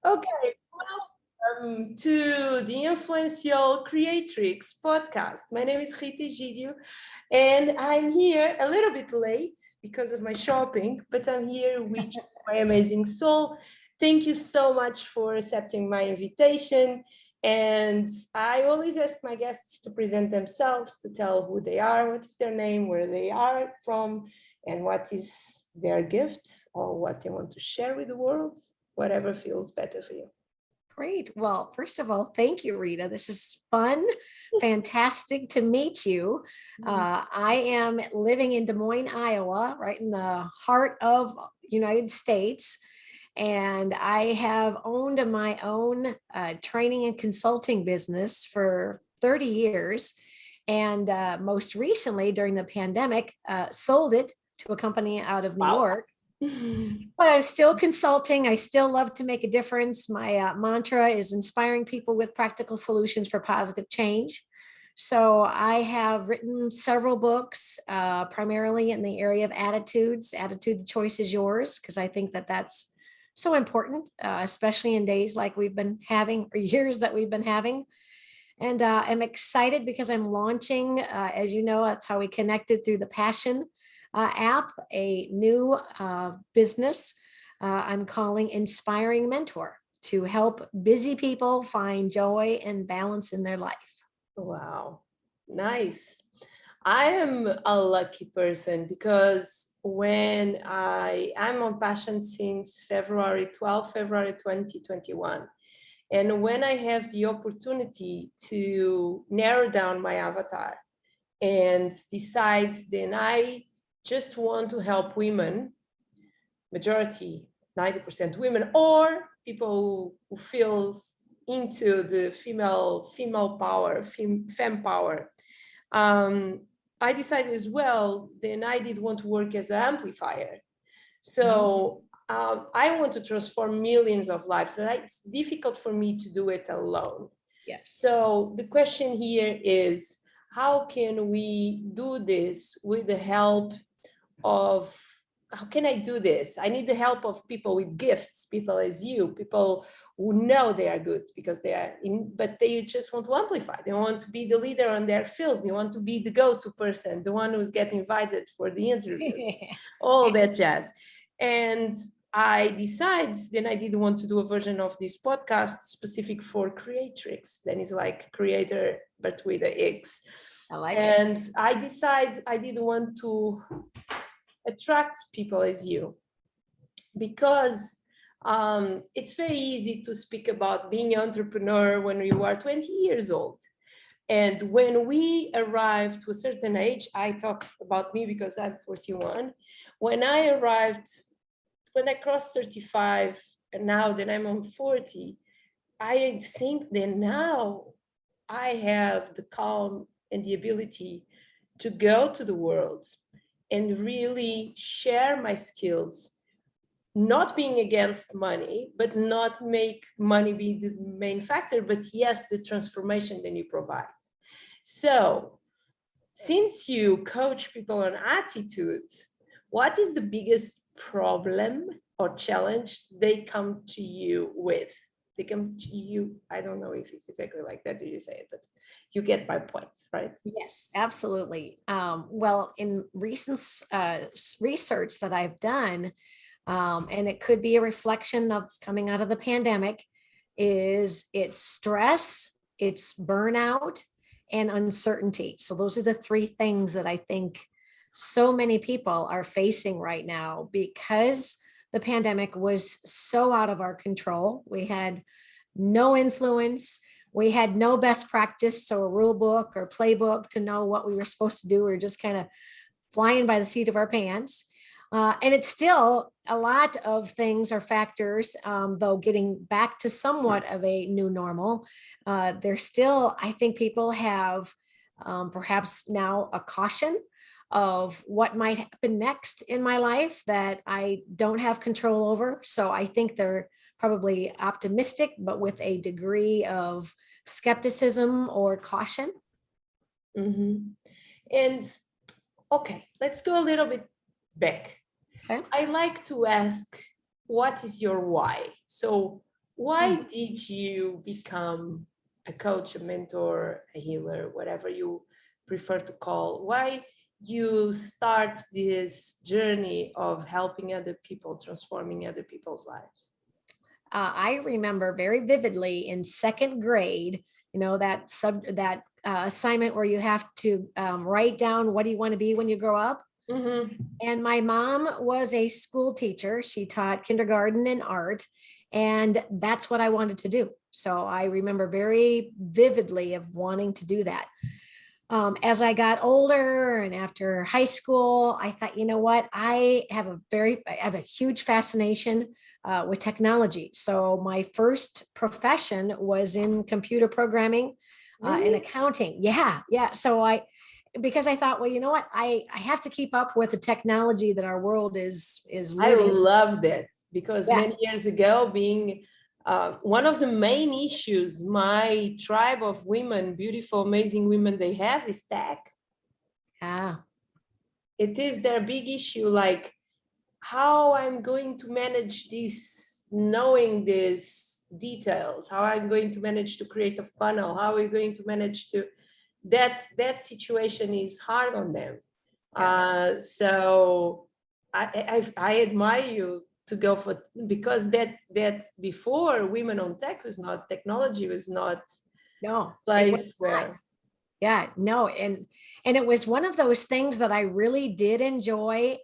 Okay, welcome to the influential Creatrix podcast. My name is Rita Gidio, and I'm here a little bit late because of my shopping, but I'm here with my amazing soul. Thank you so much for accepting my invitation. And I always ask my guests to present themselves, to tell who they are, what is their name, where they are from, and what is their gift or what they want to share with the world, whatever feels better for you. Great. Well, first of all, thank you, Rita. This is fun, fantastic to meet you. I am living in Des Moines, Iowa, right in the heart of United States. And I have owned my own training and consulting business for 30 years. And most recently, during the pandemic, sold it to a company out of New York. But I'm still consulting. I still love to make a difference. My mantra is inspiring people with practical solutions for positive change. So I have written several books, primarily in the area of attitudes. Attitude, the choice is yours, because I think that that's so important, especially in days like we've been having, or years that we've been having. And I'm excited because I'm launching, as you know, that's how we connected through the Passion app, a new business I'm calling Inspiring Mentor, to help busy people find joy and balance in their life. Wow, nice. I am a lucky person because when I'm on Passion since February 2021. And when I have the opportunity to narrow down my avatar and decide, then I just want to help women, majority, 90% women, or people who feels into the female power, femme power. I decided as well, then I did want to work as an amplifier. So I want to transform millions of lives, but it's difficult for me to do it alone. Yes. So the question here is, how can we do this with the help of, how can I do this? I need the help of people with gifts, people as you, people who know they are good because they are in, but they just want to amplify. They want to be the leader on their field. They want to be the go-to person, the one who's getting invited for the interview, all that jazz. And I decided then I didn't want to do a version of this podcast specific for Creatrix. Then it's like creator, but with the X. I like it. it. And I decided I didn't want to attract people as you, because it's very easy to speak about being an entrepreneur when you are 20 years old. And when we arrive to a certain age, I talk about me because I'm 41. When I arrived, when I crossed 35, and now that I'm on 40, I think that now I have the calm and the ability to go to the world and really share my skills, not being against money, but not make money be the main factor, but yes, the transformation that you provide. So since you coach people on attitudes, what is the biggest problem or challenge they come to you with? They come to you, I don't know if it's exactly like that, did you say it, but you get my point, right? Yes, absolutely. Well, in recent research that I've done, and it could be a reflection of coming out of the pandemic, is it's stress, it's burnout, and uncertainty. So those are the three things that I think so many people are facing right now, because the pandemic was so out of our control. We had no influence. We had no best practice, so a rule book or playbook to know what we were supposed to do. We were just kind of flying by the seat of our pants. And it's still a lot of things or factors, though getting back to somewhat of a new normal. There's still, I think people have perhaps now a caution of what might happen next in my life that I don't have control over. So I think they're probably optimistic, but with a degree of skepticism or caution. Mm-hmm. And okay, let's go a little bit back. Okay. I like to ask, what is your why? So why did you become a coach, a mentor, a healer, whatever you prefer to call? Why you start this journey of helping other people, transforming other people's lives? I remember very vividly in second grade, that assignment where you have to write down what do you want to be when you grow up. Mm-hmm. And my mom was a school teacher. She taught kindergarten and art, and that's what I wanted to do. So I remember very vividly of wanting to do that. As I got older and after high school, I thought, you know what, I have a huge fascination with technology. So my first profession was in computer programming and Really? accounting. Yeah. So because I thought, well, you know what, I have to keep up with the technology that our world is I living. love that because Yeah. many years ago, being one of the main issues my tribe of women, beautiful, amazing women, they have is tech. Ah, It is their big issue, like how I'm going to manage this, knowing these details, how I'm going to manage to create a funnel, how are we going to manage to, that situation is hard on them. yeah. So I admire you to go for, because that before women on tech was not, technology was not No, it was place not. where. Yeah, no, and it was one of those things that I really did enjoy,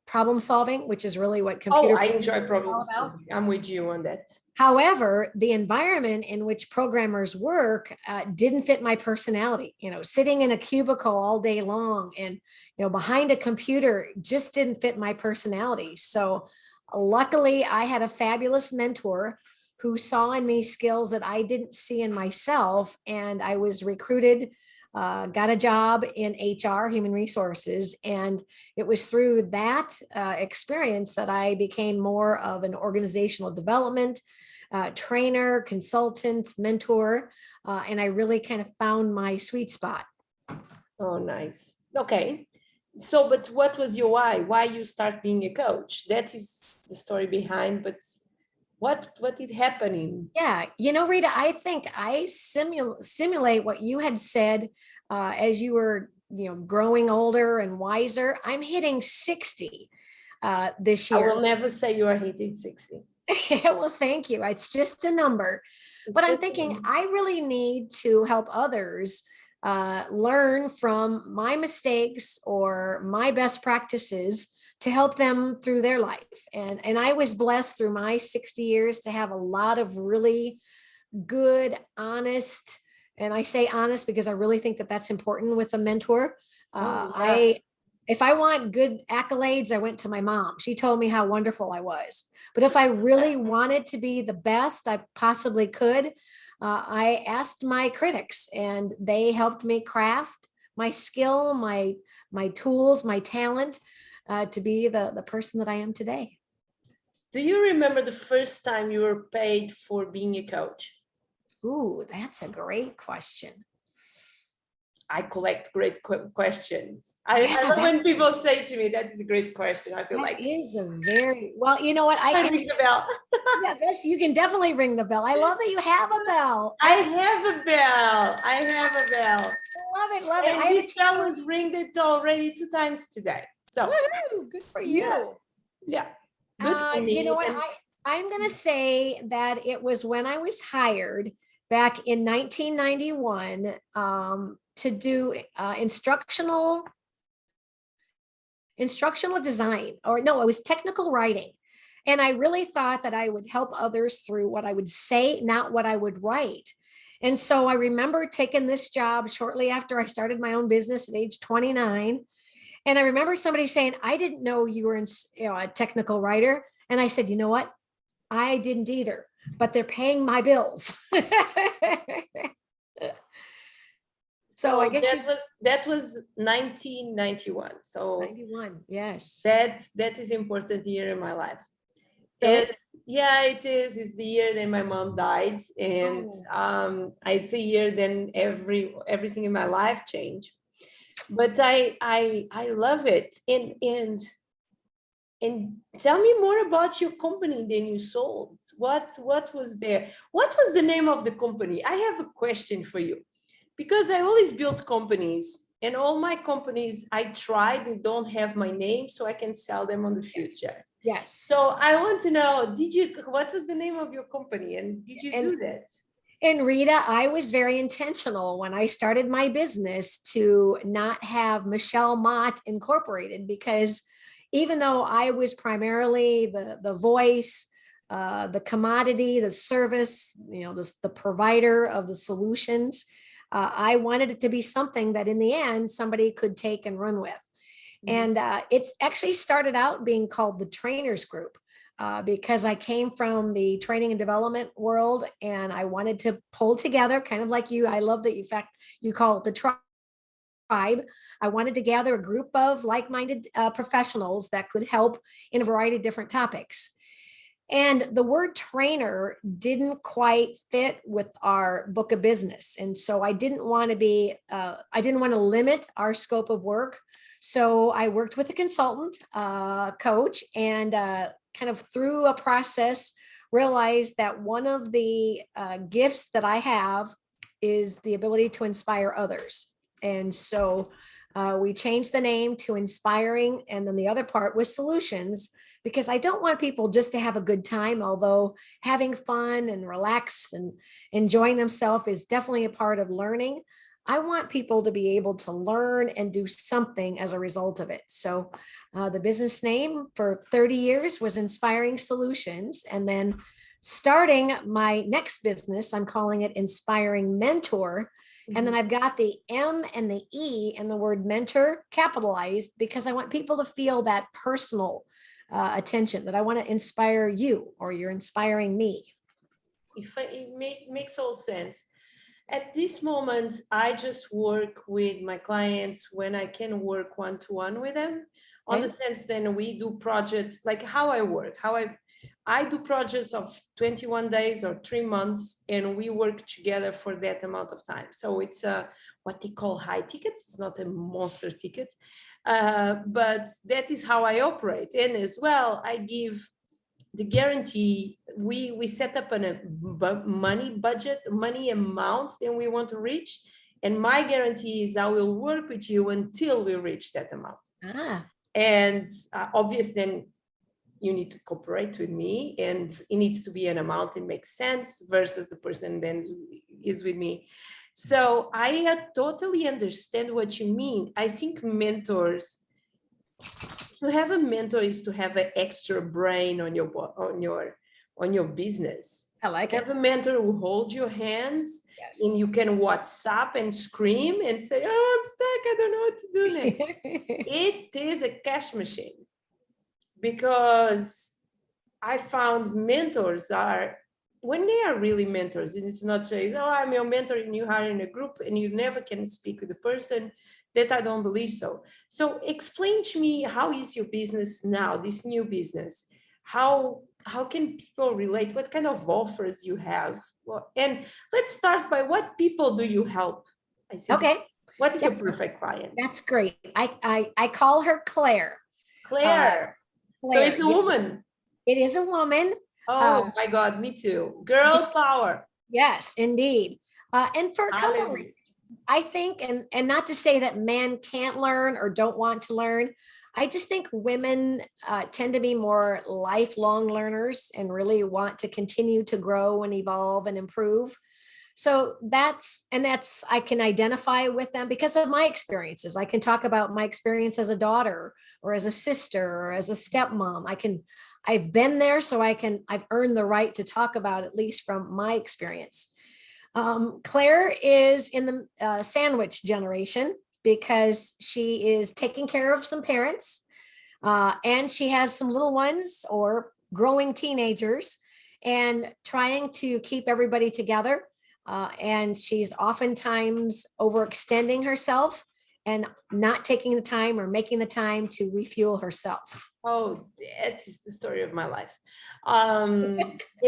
problem solving, which is really what Oh, computer I programming enjoy is problem all about. solving. I'm with you on that. However, the environment in which programmers work didn't fit my personality. Sitting in a cubicle all day long and behind a computer just didn't fit my personality. So, luckily, I had a fabulous mentor who saw in me skills that I didn't see in myself, and I was recruited. Got a job in HR, human resources, and it was through that experience that I became more of an organizational development trainer, consultant, mentor, and I really kind of found my sweet spot. Oh, nice. Okay. So, but what was your why? Why you start being a coach? That is the story behind, but what did happen in? Yeah, Rita, I think I simulate what you had said as you were, growing older and wiser. I'm hitting 60 this I year. will never say you are hitting 60. Well, thank you. It's just a number. It's But I'm just thinking I really need to help others learn from my mistakes or my best practices to help them through their life. And I was blessed through my 60 years to have a lot of really good, honest, and I say honest because I really think that that's important with a mentor. oh yeah. I If I want good accolades, I went to my mom. She told me how wonderful I was. But if I really wanted to be the best I possibly could, I asked my critics, and they helped me craft my skill, my tools, my talent to be the person that I am today. Do you remember the first time you were paid for being a coach? Ooh, that's a great question. I collect great questions. Yeah, I love when people say to me, that is a great question. I feel that like is a very well, you know what? I I can, ring the bell. yeah, this you can definitely ring the bell. I love that you have a bell. I have a bell. I have a bell. Love it, love it. I And have a this bell chance. was ringed it already 2 times today. So Woohoo, good for yeah, you. yeah. Good for You know me. what? And I'm gonna say that it was when I was hired back in 1991 to do instructional design, or no, it was technical writing. And I really thought that I would help others through what I would say, not what I would write. And so I remember taking this job shortly after I started my own business at age 29. And I remember somebody saying, I didn't know you were a technical writer. And I said, you know what? I didn't either, but they're paying my bills. So I so guess you that was 1991. So 91. Yes. that is important year in my life. So And yeah, it is. It's the year that my mom died, and oh, it's a year then everything in my life changed. But I love it, and And tell me more about your company then you sold. What was there? What was the name of the company? I have a question for you, because I always built companies, and all my companies I tried, they don't have my name, so I can sell them on the future. Yes. So I want to know, what was the name of your company, and did you do that? And Rita, I was very intentional when I started my business to not have Michele Mott Incorporated, because even though I was primarily the voice, the commodity, the service, the provider of the solutions, I wanted it to be something that in the end somebody could take and run with. And it's actually started out being called the Trainers Group. Because I came from the training and development world, and I wanted to pull together, kind of like you. I love that, in fact, you call it the tribe. I wanted to gather a group of like-minded professionals that could help in a variety of different topics. And the word trainer didn't quite fit with our book of business. And so I didn't want to limit our scope of work. So I worked with a consultant, coach, and kind of through a process, realized that one of the gifts that I have is the ability to inspire others. And so we changed the name to Inspiring. And then the other part was Solutions, because I don't want people just to have a good time, although having fun and relax and enjoying themselves is definitely a part of learning. I want people to be able to learn and do something as a result of it. So the business name for 30 years was Inspiring Solutions. And then starting my next business, I'm calling it Inspiring Mentor. And then I've got the M and the E in the word mentor capitalized, because I want people to feel that personal attention, that I want to inspire you, or you're inspiring me. It makes all sense. At this moment, I just work with my clients when I can work one-to-one with them. On the sense, then we do projects like how I work, I do projects of 21 days or 3 months, and we work together for that amount of time. So it's what they call high tickets. It's not a monster ticket, but that is how I operate. And as well, I give the guarantee. We set up a money budget, money amount that we want to reach, and my guarantee is I will work with you until we reach that amount. And obviously, then you need to cooperate with me, and it needs to be an amount that makes sense versus the person then is with me. So I totally understand what you mean. I think mentors, to have a mentor is to have an extra brain on your business. I like it. Have a mentor who holds your hands, and you can WhatsApp and scream and say, "Oh, I'm stuck. I don't know what to do next." It is a cash machine, because I found mentors are, when they are really mentors, and it's not saying, "Oh, I'm your mentor," and you are in a group and you never can speak with the person. That I don't believe so. So explain to me, how is your business now, this new business? How can people relate? What kind of offers you have? Well, and let's start by, what people do you help? I think. Okay. What is your perfect client? That's great. I call her Claire. Claire. So it's a woman. It is a woman. Oh my God, me too. Girl power. Yes, indeed. And for a couple of reasons. I think, and not to say that men can't learn or don't want to learn, I just think women tend to be more lifelong learners and really want to continue to grow and evolve and improve. So I can identify with them because of my experiences. I can talk about my experience as a daughter or as a sister or as a stepmom. I've been there, so I've earned the right to talk about, at least from my experience. Claire is in the sandwich generation, because she is taking care of some parents, and she has some little ones or growing teenagers, and trying to keep everybody together. And she's oftentimes overextending herself and not taking the time or making the time to refuel herself. Oh, that is the story of my life.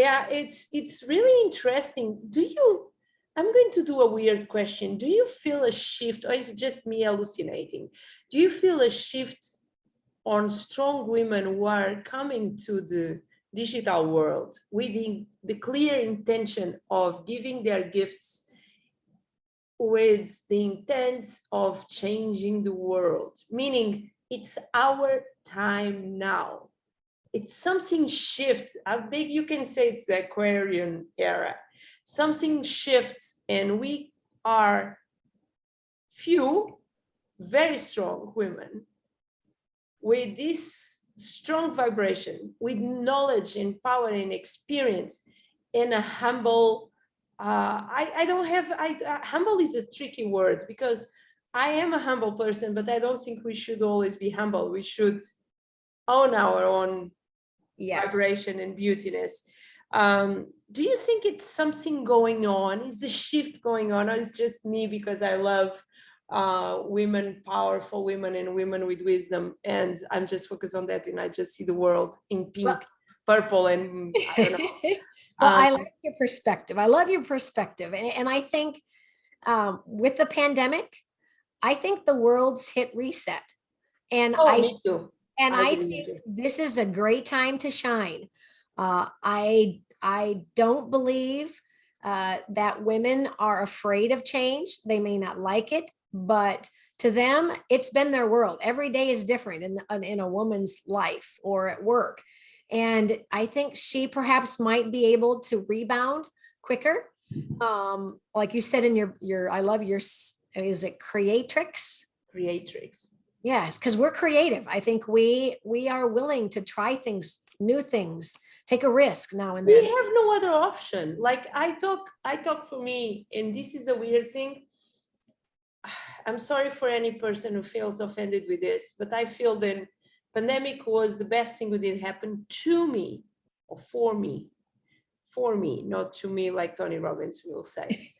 Yeah, it's really interesting. I'm going to do a weird question. Do you feel a shift, or is it just me hallucinating? Do you feel a shift on strong women who are coming to the digital world with the clear intention of giving their gifts with the intent of changing the world, meaning it's our time now. It's something shift. I think you can say it's the Aquarian era. Something shifts, and we are few, very strong women with this strong vibration, with knowledge and power and experience, and a humble, humble is a tricky word because I am a humble person, but I don't think we should always be humble. We should own our own vibration and beautiness. Do you think it's something going on? Is the shift going on, or is it just me because I love women, powerful women, and women with wisdom, and I'm just focused on that, and I just see the world in pink, purple, and I don't know. Well, I like your perspective. I love your perspective, and I think with the pandemic, I think the world's hit reset, and me too. And I think this is a great time to shine. I don't believe that women are afraid of change. They may not like it, but to them, it's been their world. Every day is different in a woman's life or at work. And I think she perhaps might be able to rebound quicker. Like you said in your I love your, is it Creatrix? Creatrix. Yes, because we're creative. I think we are willing to try things, new things, take a risk now and then. We have no other option. Like I talk for me, and this is a weird thing. I'm sorry for any person who feels offended with this, but I feel that pandemic was the best thing that did happen to me, or for me, not to me, like Tony Robbins will say.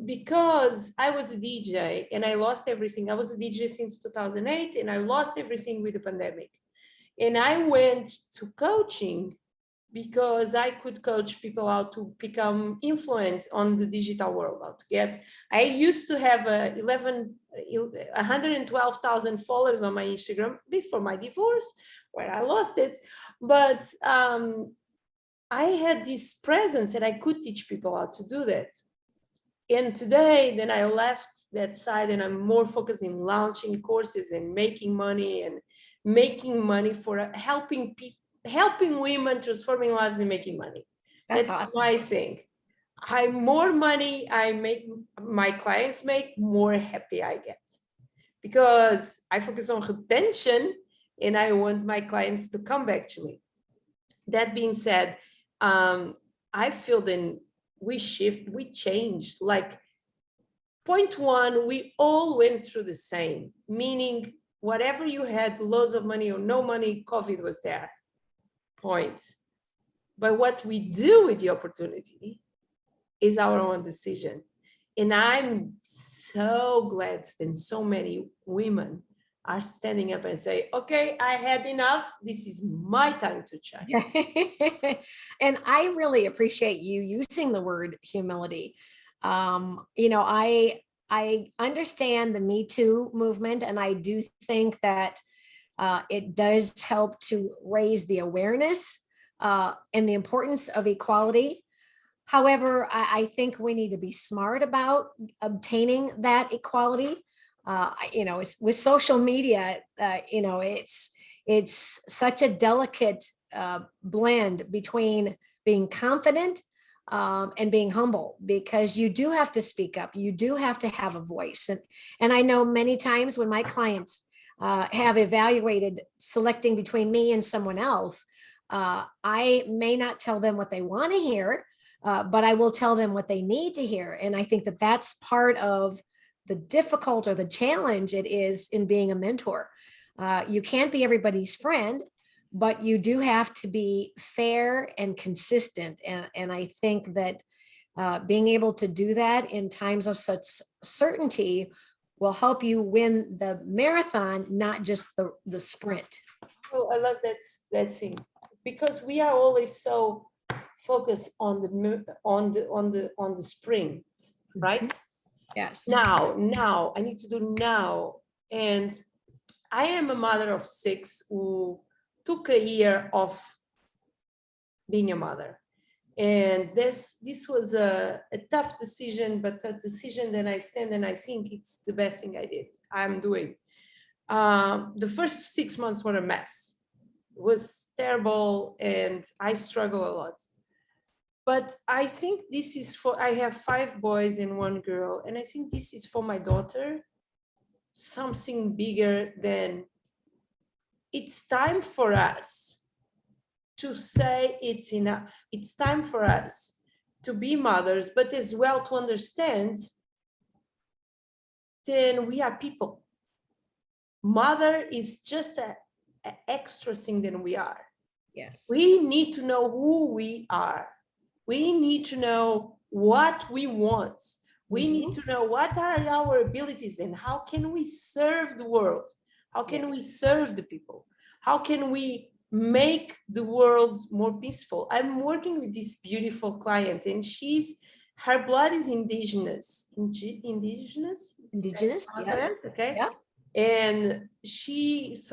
Because I was a DJ and I lost everything. I was a DJ since 2008 and I lost everything with the pandemic. And I went to coaching because I could coach people how to become influent on the digital world, how to get, I used to have 112,000 followers on my Instagram before my divorce, where I lost it. But I had this presence and I could teach people how to do that. And today, then I left that side and I'm more focused in launching courses and making money for helping people, helping women, transforming lives and making money. That's awesome. My thing. More money I make, my clients make, more happy I get. Because I focus on retention and I want my clients to come back to me. That being said, I feel then we changed. Like point one, we all went through the same, meaning whatever you had, loads of money or no money, COVID was there. Point. But what we do with the opportunity is our own decision. And I'm so glad that so many women are standing up and say, okay, I had enough. This is my time to shine. And I really appreciate you using the word humility. I understand the Me Too movement, and I do think that it does help to raise the awareness and the importance of equality. However, I think we need to be smart about obtaining that equality. With social media, it's such a delicate blend between being confident and being humble, because you do have to speak up. You do have to have a voice. And I know many times when my clients have evaluated selecting between me and someone else, I may not tell them what they want to hear, but I will tell them what they need to hear. And I think that that's part of the difficult or the challenge it is in being a mentor. You can't be everybody's friend, but you do have to be fair and consistent. And I think that being able to do that in times of such certainty will help you win the marathon, not just the sprint. Oh, I love that thing, because we are always so focused on the sprint, right? Yes. Now, I need to do now. And I am a mother of 6 who took a year off being a mother. And this was a tough decision, but a decision that I stand and I think it's the best thing I'm doing. The first 6 months were a mess. It was terrible and I struggle a lot. But I think this is I have 5 boys and 1 girl, and I think this is for my daughter, something bigger than, it's time for us to say it's enough. It's time for us to be mothers, but as well to understand then we are people. Mother is just an extra thing than we are. Yes. We need to know who we are. We need to know what we want. We need to know what are our abilities and how can we serve the world? How can we serve the people? How can we make the world more peaceful? I'm working with this beautiful client and her blood is indigenous. Indigenous? Yes. Okay. Yeah. And she's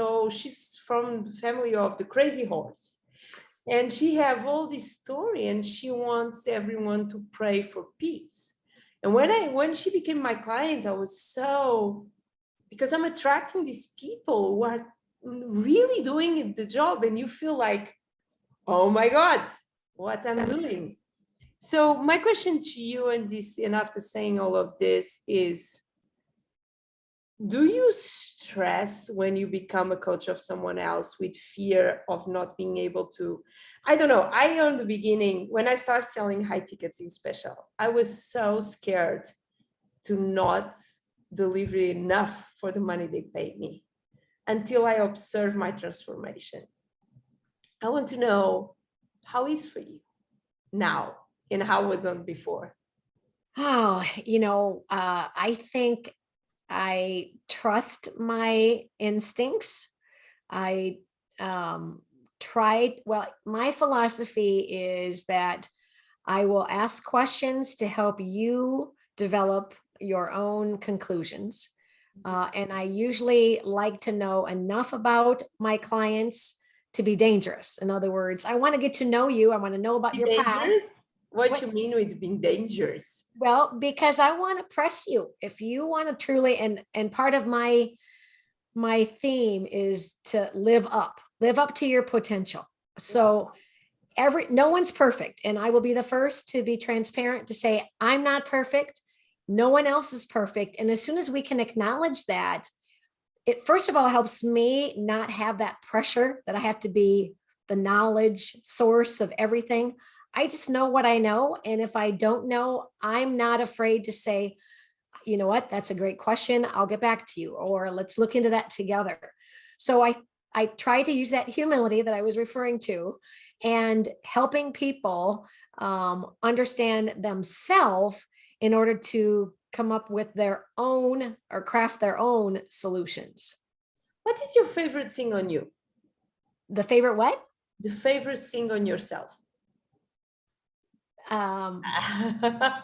from the family of the crazy horse. And she have all this story and she wants everyone to pray for peace. And when she became my client, I was because I'm attracting these people who are really doing the job and you feel like, oh my God, what I'm doing. So my question to you and after saying all of this is, do you stress when you become a coach of someone else with fear of not being able to? I don't know. In the beginning, when I started selling high tickets in special, I was so scared to not deliver enough for the money they paid me until I observed my transformation. I want to know how is for you now and how was on before. Oh, I think I trust my instincts. My philosophy is that I will ask questions to help you develop your own conclusions. And I usually like to know enough about my clients to be dangerous. In other words, I want to get to know you. I want to know about your past. What you mean with being dangerous? Well, because I want to press you. If you want to truly, and part of my theme is to live up to your potential. So no one's perfect. And I will be the first to be transparent to say, I'm not perfect. No one else is perfect. And as soon as we can acknowledge that, it first of all helps me not have that pressure that I have to be the knowledge source of everything. I just know what I know. And if I don't know, I'm not afraid to say, you know what, that's a great question. I'll get back to you, or let's look into that together. So I try to use that humility that I was referring to and helping people understand themselves in order to come up with their own or craft their own solutions. What is your favorite thing on you? The favorite what? The favorite thing on yourself. You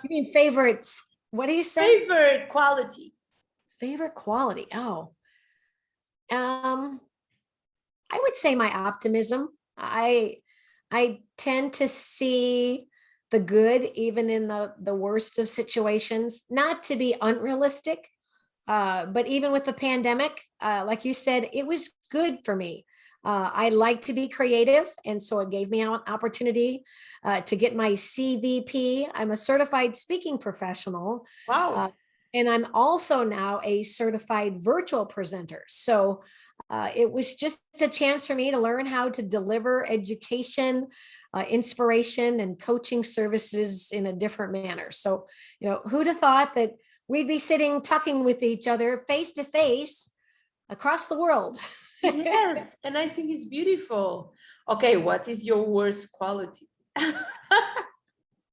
mean favorites? What do you say? Favorite quality. Favorite quality. Oh, I would say my optimism. I tend to see the good even in the worst of situations, not to be unrealistic, but even with the pandemic, like you said, it was good for me. I like to be creative, and so it gave me an opportunity to get my CVP. I'm a certified speaking professional. Wow. And I'm also now a certified virtual presenter. So it was just a chance for me to learn how to deliver education, inspiration, and coaching services in a different manner. So, who'd have thought that we'd be sitting, talking with each other face to face across the world? Yes, and I think it's beautiful. Okay, what is your worst quality?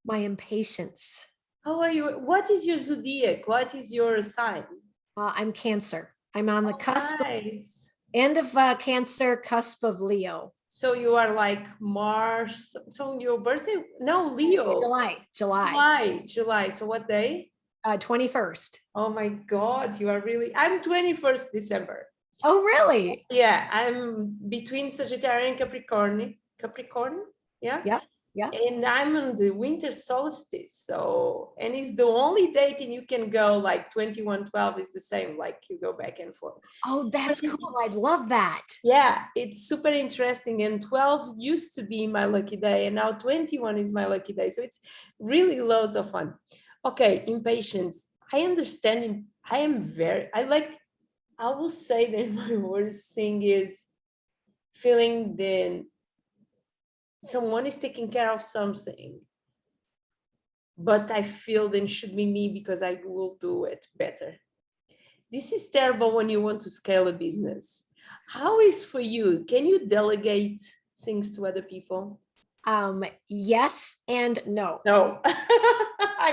My impatience. How are you? What is your zodiac? What is your sign? I'm Cancer. I'm on the cusp, Nice. end of Cancer, cusp of Leo. So you are like Mars. So your birthday? No, Leo. July. So what day? 21st. Oh my God, you are really. I'm 21st December. Oh, really? Yeah, I'm between Sagittarius and Capricorn. Capricorn, yeah. Yep. Yeah. And I'm on the winter solstice. So, and it's the only date and you can go like 2112 is the same, like you go back and forth. Oh, that's cool. I'd love that. Yeah, it's super interesting. And 12 used to be my lucky day, and now 21 is my lucky day. So it's really loads of fun. Okay, impatience. I understand. I will say that my worst thing is feeling that someone is taking care of something, but I feel then should be me because I will do it better. This is terrible when you want to scale a business. How is it for you? Can you delegate things to other people? Yes and no. No.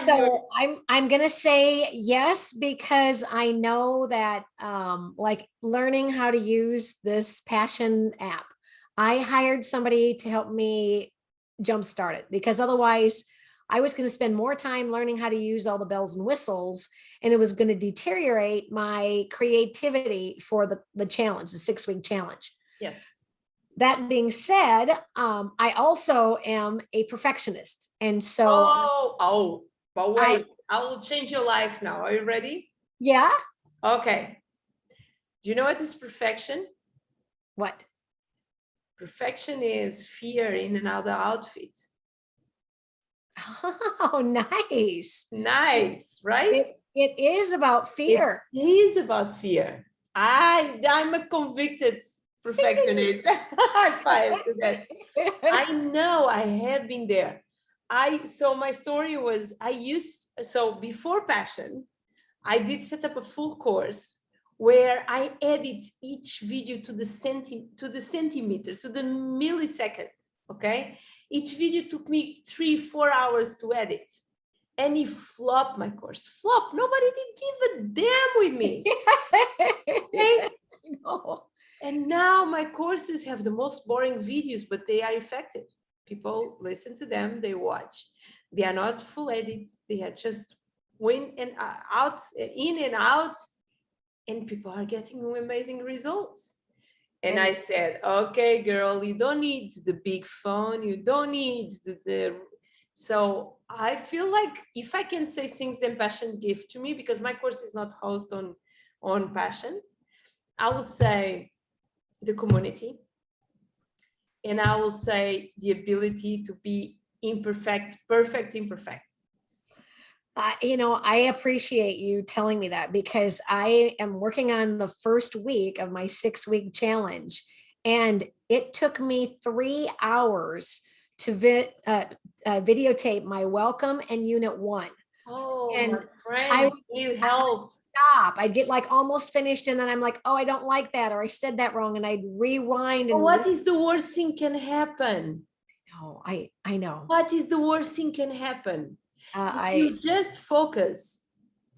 So I'm gonna say yes because I know that like learning how to use this Passion app, I hired somebody to help me jumpstart it because otherwise I was going to spend more time learning how to use all the bells and whistles, and it was going to deteriorate my creativity for the challenge, the 6-week challenge. Yes. That being said, I also am a perfectionist, and so but wait, I will change your life now. Are you ready? yeah. Okay. Do you know what is perfection? What? Perfection is fear in another outfit. Oh, nice. Nice, right? It is about fear. It is about fear. I'm a convicted perfectionist. High five to that. I know I have been there. So my story was so before Passion, I did set up a full course where I edit each video to the centimeter, to the milliseconds. Okay. Each video took me 3-4 hours to edit. And he flopped my course. Flop. Nobody did give a damn with me. Okay? No. And now my courses have the most boring videos, but they are effective. People listen to them, they watch. They are not full edits. They are just in and out, and people are getting amazing results. And I said, okay, girl, you don't need the big phone. You don't need the so I feel like if I can say things that Passion give to me, because my course is not hosted on Passion, I will say the community, and I will say the ability to be imperfect, perfect, imperfect. I appreciate you telling me that because I am working on the first week of my 6-week challenge, and it took me 3 hours to videotape my welcome and unit 1. Oh, and my friend, I need help. stop. I'd get like almost finished, and then I'm like, oh, I don't like that, or I said that wrong, and I'd rewind. And what is the worst thing can happen? No, I know. What is the worst thing can happen? If you just focus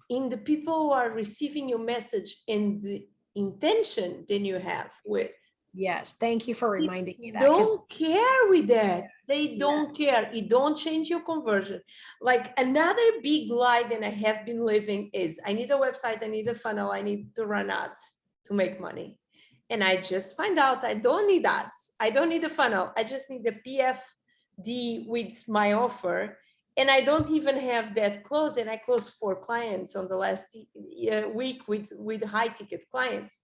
in the people who are receiving your message and the intention that you have with. Yes, thank you for reminding me that. Don't care with that. They don't care. It don't change your conversion. Like another big lie that I have been living is I need a website, I need a funnel, I need to run ads to make money. And I just find out I don't need ads. I don't need a funnel. I just need a PFD with my offer. And I don't even have that close. And I closed 4 clients on the last week with high ticket clients.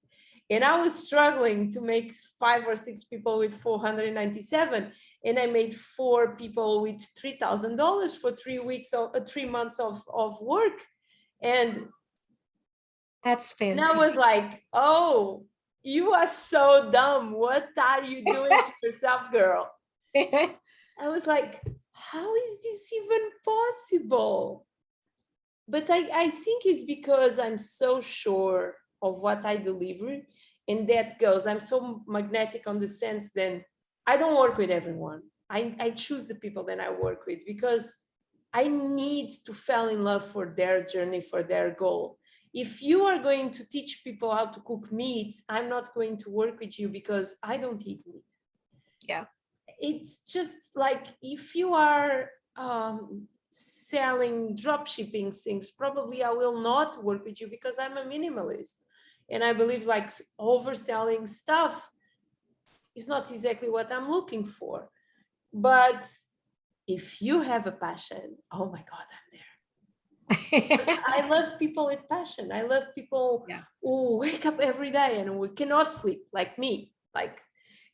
And I was struggling to make 5 or 6 people with 497. And I made 4 people with $3,000 for 3 weeks or 3 months of work. And that's fantastic. And I was like, oh, you are so dumb. What are you doing to yourself, girl? I was like, how is this even possible? But I think it's because I'm so sure of what I deliver. And that goes, I'm so magnetic on the sense that I don't work with everyone. I choose the people that I work with because I need to fall in love for their journey, for their goal. If you are going to teach people how to cook meat, I'm not going to work with you because I don't eat meat. Yeah. It's just like if you are selling drop shipping things, probably I will not work with you because I'm a minimalist. And I believe like overselling stuff is not exactly what I'm looking for. But if you have a passion, oh my God, I'm there. I love people with passion. I love people Yeah. who wake up every day and we cannot sleep like me, like,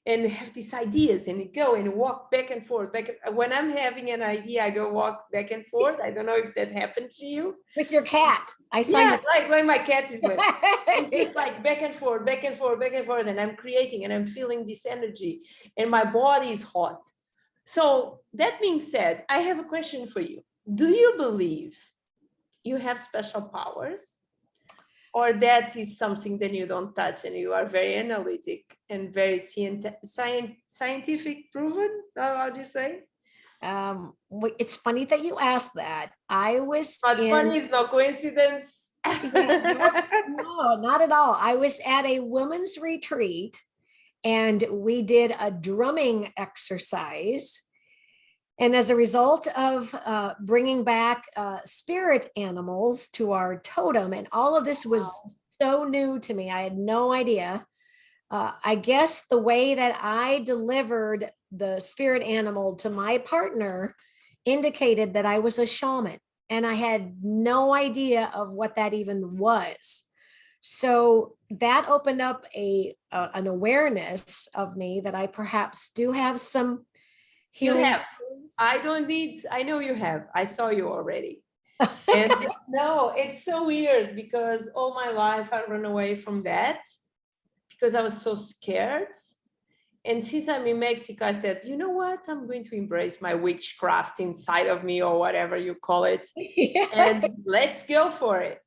and have these ideas and go and walk back and forth. When I'm having an idea, I go walk back and forth. I don't know if that happened to you. With your cat. I saw Yeah, you. like my cat is like, it's just like back and forth, back and forth, back and forth. And I'm creating and I'm feeling this energy and my body is hot. So that being said, I have a question for you. Do you believe you have special powers, or that is something that you don't touch and you are very analytic and very scientific proven? How do you say? It's funny that you asked that. I was Not funny, it's no coincidence. no, not at all. I was at a women's retreat and we did a drumming exercise. And as a result of bringing back spirit animals to our totem, and all of this was so new to me, I had no idea. I guess the way that I delivered the spirit animal to my partner indicated that I was a shaman, and I had no idea of what that even was. So that opened up an awareness of me that I perhaps do have some You healing. have. I don't need, I know you have. I saw you already. And no, it's so weird because all my life I run away from that because I was so scared. And since I'm in Mexico, I said, you know what? I'm going to embrace my witchcraft inside of me, or whatever you call it. And let's go for it.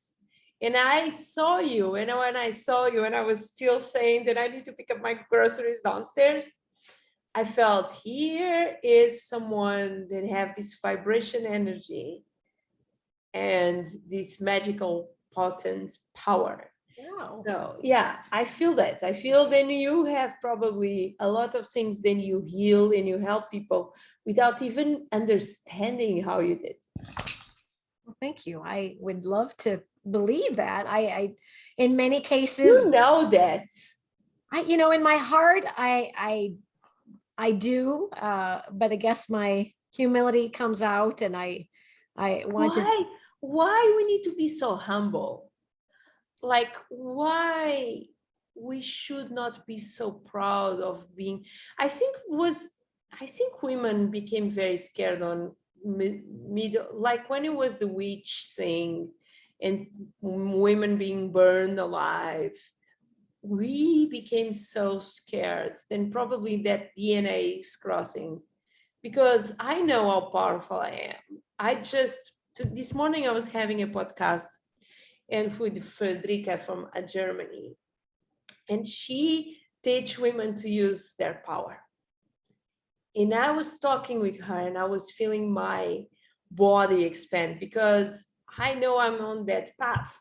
And I saw you, and when I saw you, and I was still saying that I need to pick up my groceries downstairs, I felt here is someone that have this vibration energy and this magical potent power. Wow. So yeah, I feel that. I feel then you have probably a lot of things, then you heal and you help people without even understanding how you did. Well, thank you. I would love to believe that. I in many cases, You know that. in my heart, I do, but I guess my humility comes out, and I want to. Why we need to be so humble? Like, why we should not be so proud of being? I think women became very scared on middle, like when it was the witch thing and women being burned alive. We became so scared. Then probably that DNA is crossing, because I know how powerful I am. This morning I was having a podcast and with Frederica from Germany, and she teach women to use their power. And I was talking with her and I was feeling my body expand because I know I'm on that path.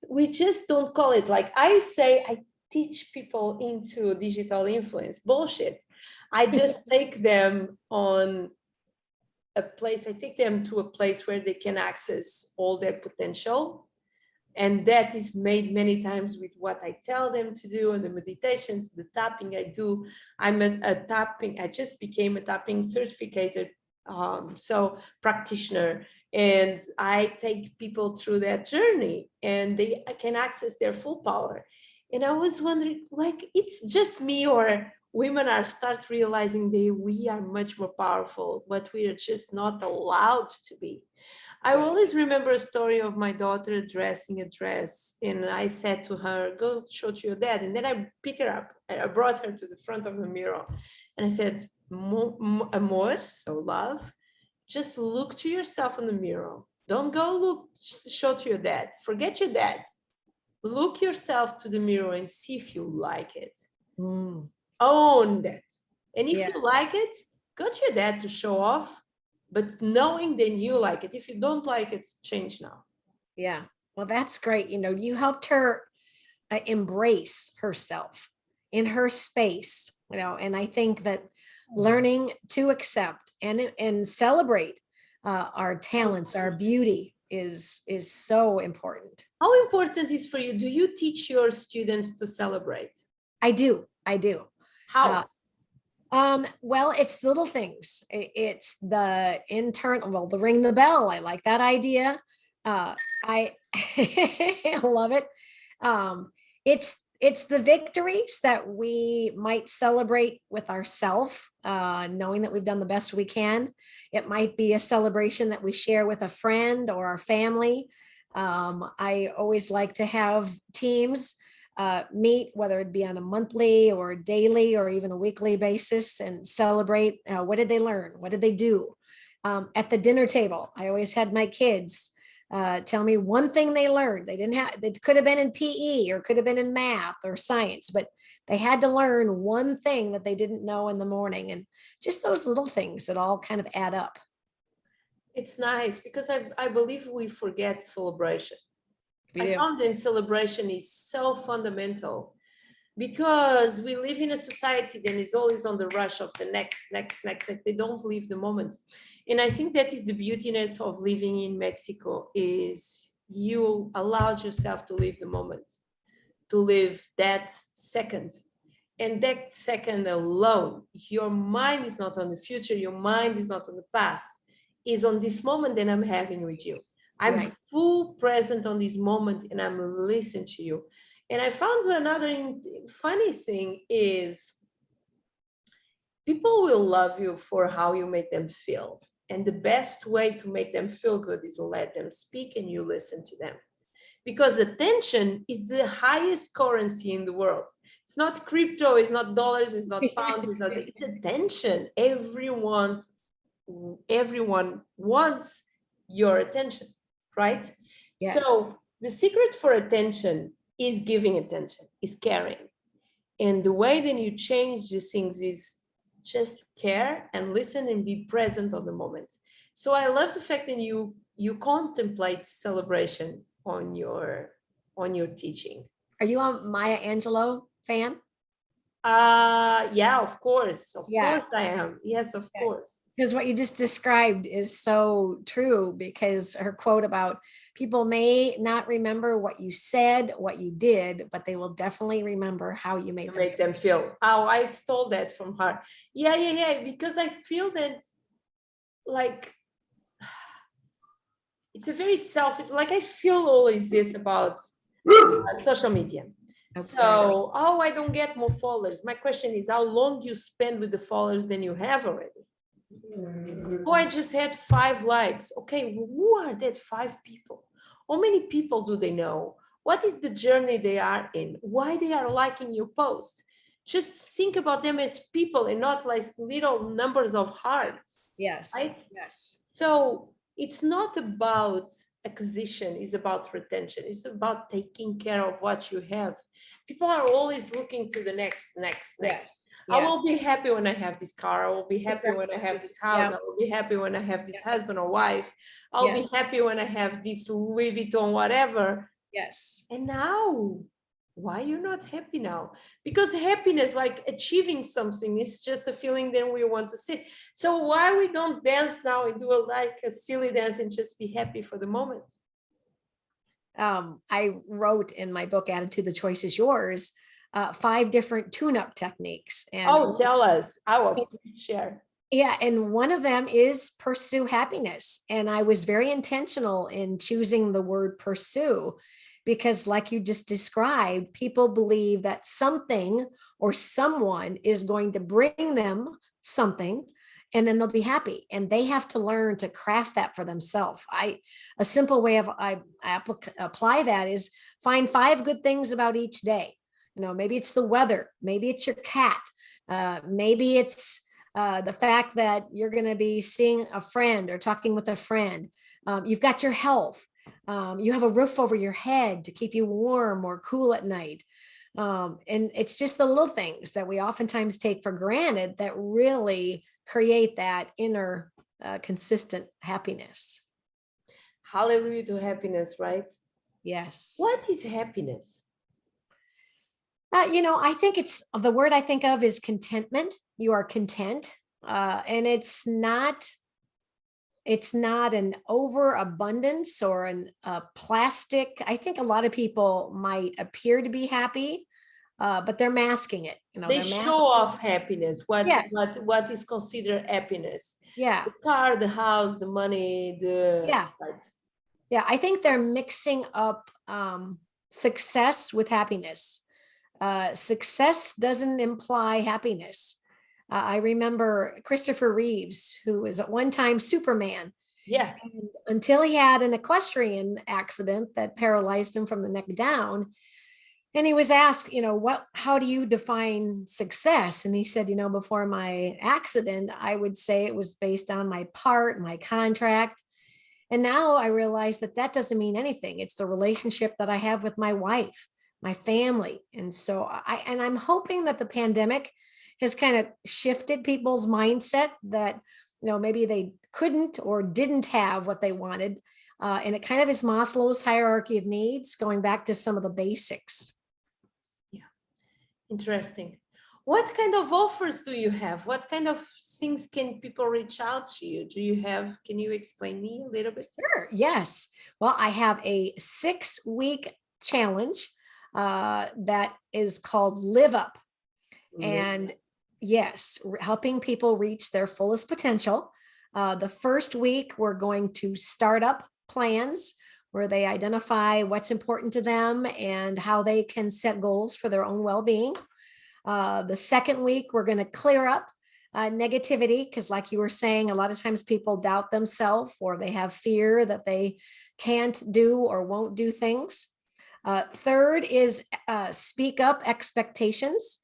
We just don't call it, like I say, I teach people into digital influence. Bullshit. I just take them on a place, I take them to a place where they can access all their potential. And that is made many times with what I tell them to do, and the meditations, the tapping I do. I'm a tapping, I just became a tapping certificated practitioner. And I take people through that journey and they can access their full power. And I was wondering, like, it's just me, or women are start realizing that we are much more powerful, but we are just not allowed to be. I always remember a story of my daughter dressing a dress, and I said to her, go show to your dad. And then I pick her up, I brought her to the front of the mirror, and I said, amor, so love, just look to yourself in the mirror. Don't go show to your dad. Forget your dad. Look yourself to the mirror and see if you like it. Own that. And if you like it, go to your dad to show off, but knowing then you like it. If you don't like it, change now. Yeah. Well, that's great. You helped her embrace herself in her space, and I think that learning to accept and celebrate our talents, our beauty, is so important. How important is for you? Do you teach your students to celebrate? I do. How? Well, it's little things. It's the internal, well, the ring the bell. I like that idea. I I love it. It's the victories that we might celebrate with ourselves, knowing that we've done the best we can. It might be a celebration that we share with a friend or our family. I always like to have teams meet, whether it be on a monthly or daily or even a weekly basis, and celebrate what did they learn? What did they do? At the dinner table, I always had my kids tell me one thing they learned. They didn't have, it could have been in PE or could have been in math or science, but they had to learn one thing that they didn't know in the morning. And just those little things that all kind of add up. It's nice because I believe we forget celebration. We I do. found that celebration is so fundamental because we live in a society that is always on the rush of the next. They don't live the moment. And I think that is the beautiness of living in Mexico is you allowed yourself to live the moment, to live that second. And that second alone, your mind is not on the future, your mind is not on the past, is on this moment that I'm having with you. I'm Right. full present on this moment and I'm listening to you. And I found another funny thing is people will love you for how you make them feel. And the best way to make them feel good is let them speak and you listen to them. Because attention is the highest currency in the world. It's not crypto, it's not dollars, it's not pounds, it's attention. Everyone wants your attention, right? Yes. So the secret for attention is giving attention, is caring. And the way that you change these things is just care and listen and be present on the moment. So I love the fact that you contemplate celebration on your teaching. Are you a Maya Angelou fan? Yeah, of course. Of Yeah. course I am. Yes, of course. Because what you just described is so true, because her quote about people may not remember what you said, what you did, but they will definitely remember how you made them feel. Oh, I stole that from her. Yeah. Because I feel that like it's a very selfish, like I feel always this about social media. So, I don't get more followers. My question is, how long do you spend with the followers than you have already? Oh, I just had 5 likes. Okay, who are that 5 people? How many people do they know? What is the journey they are in? Why they are liking your post? Just think about them as people and not like little numbers of hearts. Yes. Right? Yes. So it's not about acquisition, it's about retention. It's about taking care of what you have. People are always looking to the next. Yes. I will be happy when I have this car. I will be happy when I have this house. Yeah. I will be happy when I have this husband or wife. I'll be happy when I have this Louis Vuitton, whatever. Yes. And now, why you're not happy now? Because happiness, like achieving something, is just a feeling that we want to see. So why we don't dance now and do a silly dance and just be happy for the moment? I wrote in my book, Attitude, the Choice is Yours, 5 different tune-up techniques. And tell us. I will please share. Yeah, and one of them is pursue happiness. And I was very intentional in choosing the word pursue, because like you just described, people believe that something or someone is going to bring them something, and then they'll be happy, and they have to learn to craft that for themselves. A simple way of I apply that is find 5 good things about each day. Maybe it's the weather, maybe it's your cat, maybe it's the fact that you're going to be seeing a friend or talking with a friend. You've got your health. You have a roof over your head to keep you warm or cool at night. And it's just the little things that we oftentimes take for granted that really create that inner consistent happiness. Hallelujah to happiness, right? Yes. What is happiness? I think it's the word I think of is contentment. You are content. And it's not it's not an overabundance or a plastic. I think a lot of people might appear to be happy, but they're masking it. They They're show off happiness. Yes. What is considered happiness? Yeah. The car, the house, the money, Yeah. right. Yeah. I think they're mixing up success with happiness. Success doesn't imply happiness. I remember Christopher Reeves, who was at one time Superman. Yeah. And until he had an equestrian accident that paralyzed him from the neck down. And he was asked, how do you define success? And he said, before my accident, I would say it was based on my part, my contract. And now I realize that doesn't mean anything. It's the relationship that I have with my wife, my family. And so I'm hoping that the pandemic has kind of shifted people's mindset that, maybe they couldn't or didn't have what they wanted. And it kind of is Maslow's hierarchy of needs, going back to some of the basics. Yeah, interesting. What kind of offers do you have? What kind of things can people reach out to you? Can you explain me a little bit? Sure, yes. Well, I have a 6-week challenge that is called Live Up. And yes, helping people reach their fullest potential. The first week, we're going to start up plans where they identify what's important to them and how they can set goals for their own well-being. The second week, we're going to clear up negativity, because like you were saying, a lot of times people doubt themselves or they have fear that they can't do or won't do things. Third is speak up expectations.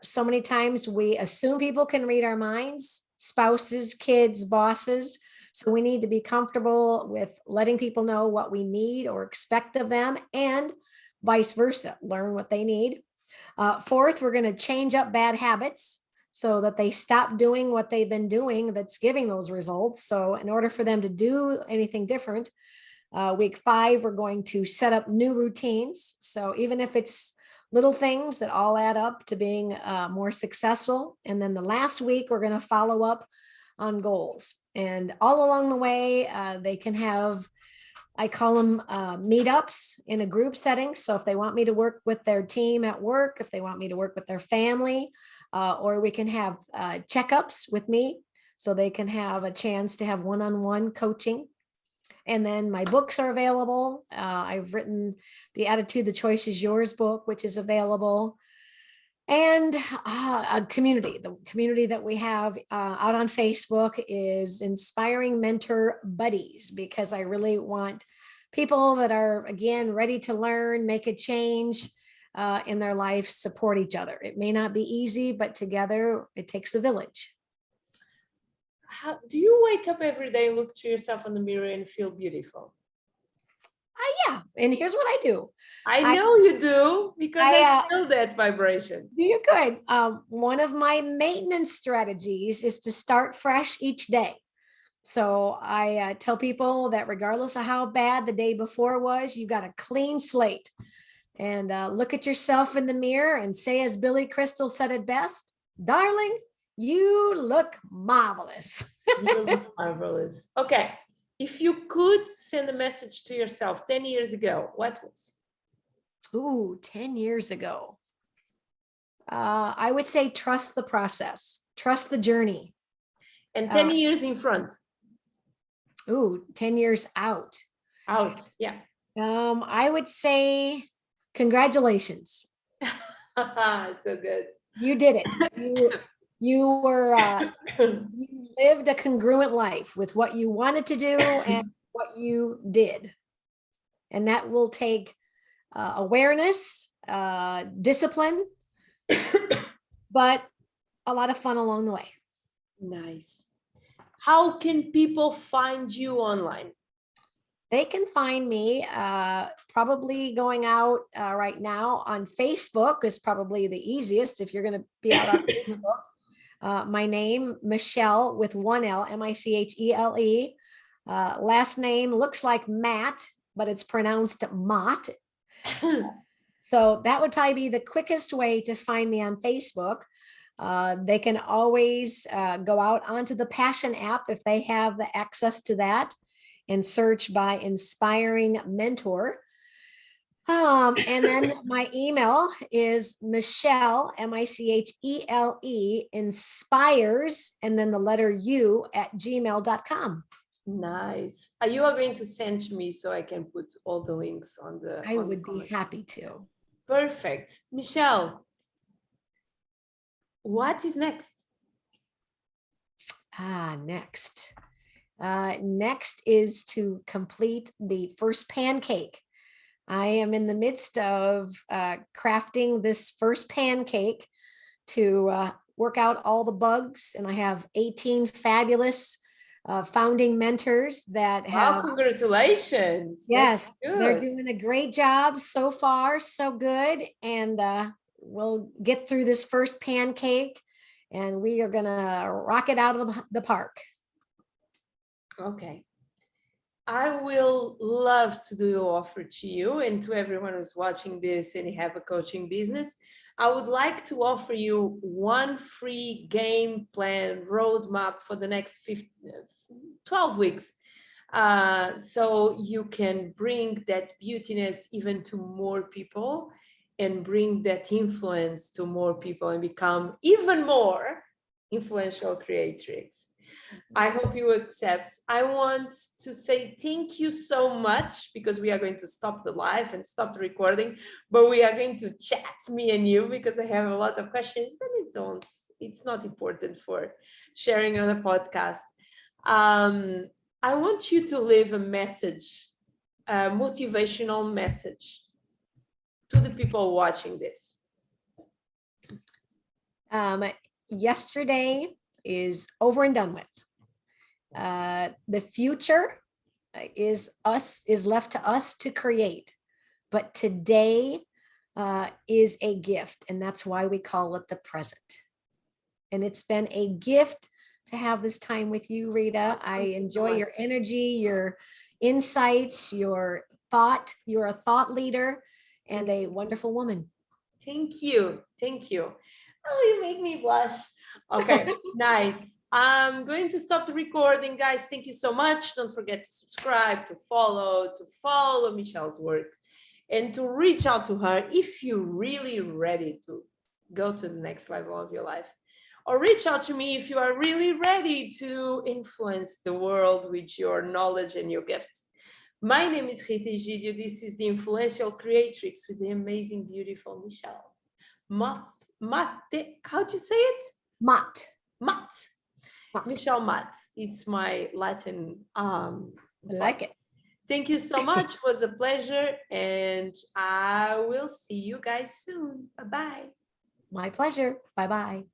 So many times we assume people can read our minds, spouses, kids, bosses. So we need to be comfortable with letting people know what we need or expect of them, and vice versa, learn what they need. Fourth, we're going to change up bad habits so that they stop doing what they've been doing that's giving those results. So in order for them to do anything different, week 5, we're going to set up new routines. So even if it's little things that all add up to being more successful. And then the last week, we're going to follow up on goals. And all along the way, they can have, I call them meetups in a group setting. So if they want me to work with their team at work, if they want me to work with their family, or we can have checkups with me so they can have a chance to have one-on-one coaching. And then my books are available. I've written the Attitude, the Choice is Yours book, which is available. And a community. The community that we have out on Facebook is Inspiring Mentor Buddies, because I really want people that are, again, ready to learn, make a change in their life, support each other. It may not be easy, but together it takes a village. How do you wake up every day, look to yourself in the mirror and feel beautiful? Yeah, and here's what I do. I know you do, because I feel that vibration. You could. One of my maintenance strategies is to start fresh each day. So I tell people that regardless of how bad the day before was, you got a clean slate. And look at yourself in the mirror and say, as Billy Crystal said it best, darling, you look marvelous. You look marvelous. Okay. If you could send a message to yourself 10 years ago, what was? Ooh, 10 years ago. I would say trust the process, trust the journey. And 10 years in front? Ooh, 10 years out. Out, yeah. I would say congratulations. So good. You did it. You were you lived a congruent life with what you wanted to do and what you did. And that will take awareness, discipline, but a lot of fun along the way. Nice. How can people find you online? They can find me probably going out right now on Facebook is probably the easiest if you're going to be out on Facebook. My name, Michele with 1 L, Michele. Last name looks like Matt, but it's pronounced Mott. So that would probably be the quickest way to find me on Facebook. They can always go out onto the Passion app if they have the access to that and search by Inspiring Mentor. And then my email is Michele, Michele, inspires, and then the letter U @gmail.com. Nice. You are going to send me so I can put all the links on the. I would be happy to. Perfect. Michele, what is next? Next. Next is to complete the first pancake. I am in the midst of crafting this first pancake to work out all the bugs, and I have 18 fabulous founding mentors that have. Wow, congratulations. Yes, they're doing a great job so far, so good, and we'll get through this first pancake, and we are gonna rock it out of the park. Okay. I will love to do an offer to you and to everyone who's watching this and have a coaching business. I would like to offer you one free game plan roadmap for the next 12 weeks. So you can bring that beautiness even to more people and bring that influence to more people and become even more influential creatrix. I hope you accept. I want to say thank you so much, because we are going to stop the live and stop the recording, but we are going to chat, me and you, because I have a lot of questions that it's not important for sharing on a podcast. I want you to leave a message, a motivational message to the people watching this. Yesterday is over and done with. The future is left to us to create, but today is a gift, and that's why we call it the present. And it's been a gift to have this time with you, Rita. I enjoy your energy, your insights, your thought. You're a thought leader and a wonderful woman. Thank you. Thank you. Oh, you make me blush. Okay, nice. I'm going to stop the recording, guys. Thank you so much. Don't forget to subscribe, to follow Michele's work, and to reach out to her if you're really ready to go to the next level of your life. Or reach out to me if you are really ready to influence the world with your knowledge and your gifts. My name is Rita Egidio. This is the Influential Creatrix with the amazing, beautiful Michele. Mate, how do you say it? Mat. Michele Mat. It's my Latin. I like it. Thank you so much. It was a pleasure. And I will see you guys soon. Bye-bye. My pleasure. Bye-bye.